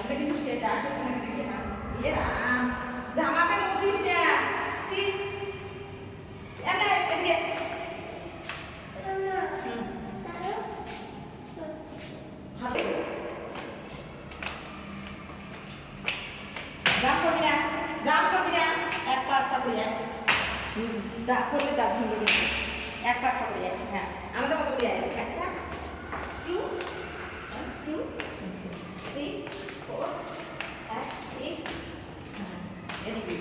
তাহলে কিন্তু সে ডাক করছে না দেখে না ইয়ে রাম জামাতে মুছিস না ছি এমনে এদিকে হাতে জাম করবি না এক পা করে এক দা করলে দাঁত ভেঙে দিবি এক পা করে এক হ্যাঁ আমাদের মতো করে একটা 2 1 2 3 4 5 6 এদিকে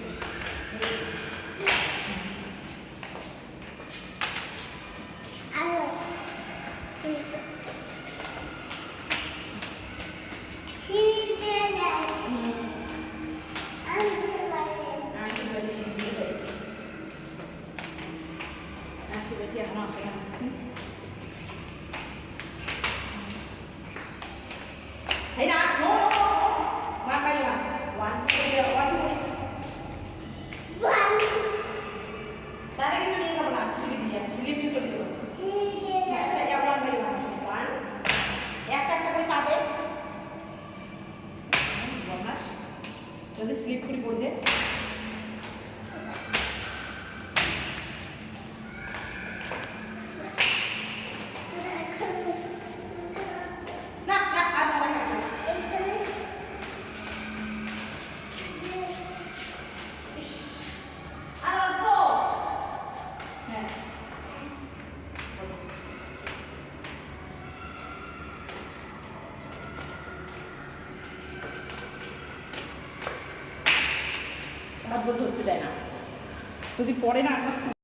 Hey, no, no, no, one by one, one. তাহলে কিন্তু নিয়ে যাবো না সিঁড়ি দিয়ে চলে যাবো one by one, একটা করে পাবে যদি স্লিপ করে পড়বে ধরতে দেয় না যদি পড়ে না